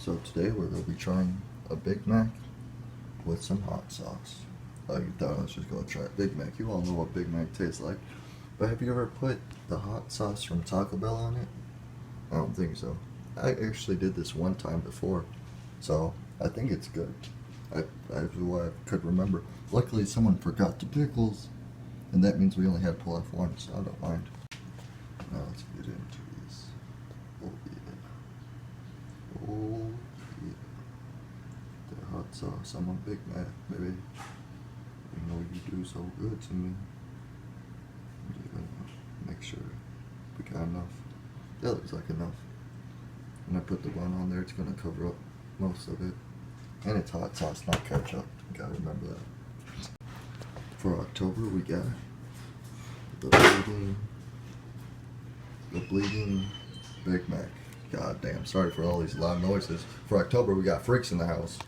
So today we're going to be trying a Big Mac with some hot sauce. You thought I was just going to try a Big Mac. You all know what Big Mac tastes like. But have you ever put the hot sauce from Taco Bell on it? I don't think so. I actually did this one time before. So I think it's good. That's what I could remember. Luckily someone forgot the pickles. And that means we only had to pull off one, so I don't mind. Now let's get into this. Oh yeah. Oh yeah. The hot sauce. I'm a Big Mac, baby. You know you do so good to me. I'm just gonna make sure we got enough. That looks like enough. When I put the bun on there, it's gonna cover up most of it. And it's hot sauce, not ketchup. You gotta remember that. For October, we got the bleeding Big Mac. God damn, sorry for all these loud noises. For October, we got freaks in the house.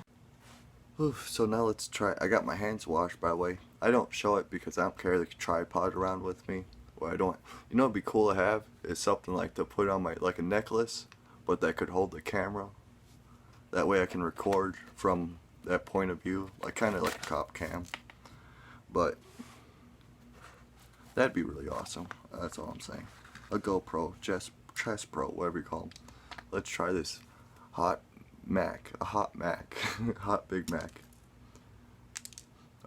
Oof, so now let's try. I got my hands washed, by the way. I don't show it because I don't carry the tripod around with me. Well, I don't. You know what'd be cool to have is something like to put on my, like a necklace, but that could hold the camera. That way I can record from that point of view, like kind of like a cop cam. But that'd be really awesome. That's all I'm saying. A GoPro, Chest Pro, whatever you call them. Let's try this hot Mac, a hot Mac, hot Big Mac.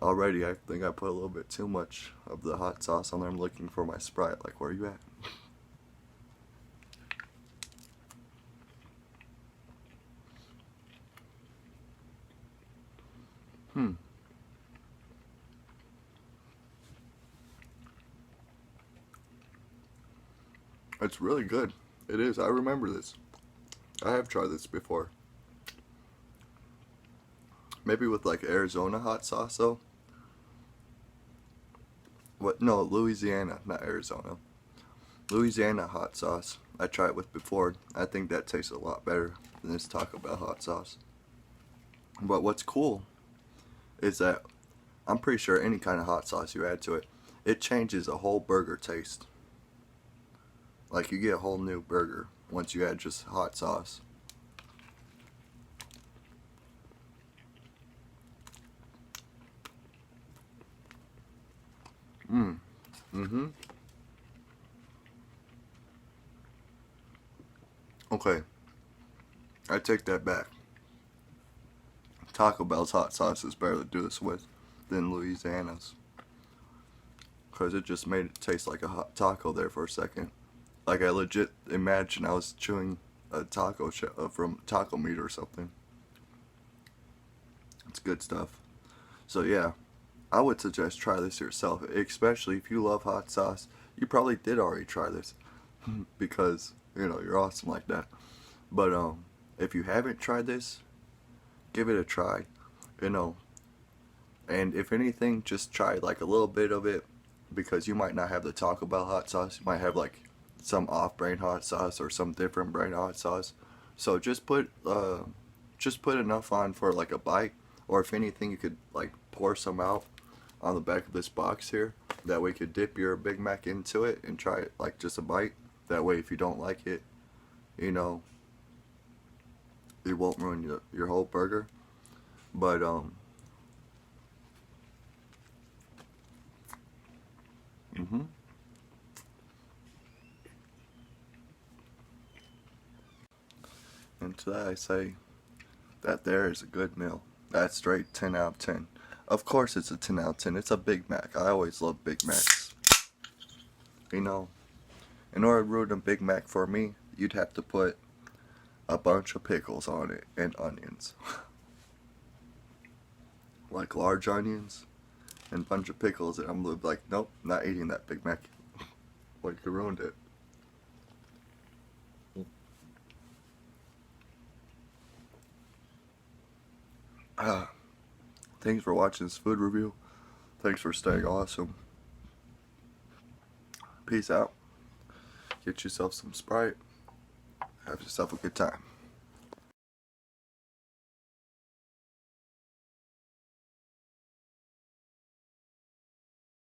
Already, I think I put a little bit too much of the hot sauce on there. I'm looking for my Sprite. Like, where are you at? It's really good. It is. I remember this. I have tried this before. Maybe with like Arizona hot sauce though. What? No, Louisiana, not Arizona. Louisiana hot sauce. I tried it with before. I think that tastes a lot better than this Taco Bell hot sauce. But what's cool is that I'm pretty sure any kind of hot sauce you add to it, it changes a whole burger taste. Like you get a whole new burger once you add just hot sauce. Okay, I take that back. Taco Bell's hot sauce is better to do this with than Louisiana's. Because it just made it taste like a hot taco there for a second. Like I legit imagine I was chewing a taco from Taco Meat or something. It's good stuff. So yeah, I would suggest try this yourself, especially if you love hot sauce. You probably did already try this because, you know, you're awesome like that. But if you haven't tried this, give it a try, you know. And if anything, just try like a little bit of it because you might not have the Taco Bell hot sauce. You might have like some off-brand hot sauce or some different brand hot sauce. So just put enough on for like a bite, or if anything, you could like pour some out on the back of this box here. That way you could dip your Big Mac into it and try it like just a bite. That way if you don't like it, you know, it won't ruin your whole burger. But and to that I say, that there is a good meal. That's straight 10 out of 10. Of course it's a 10 out of 10. It's a Big Mac. I always love Big Macs. You know, in order to ruin a Big Mac for me, you'd have to put a bunch of pickles on it and onions. Like large onions and a bunch of pickles, and I'm like, nope, not eating that Big Mac. Like, you ruined it. Thanks for watching this food review. Thanks for staying awesome. Peace out. Get yourself some Sprite. Have yourself a good time.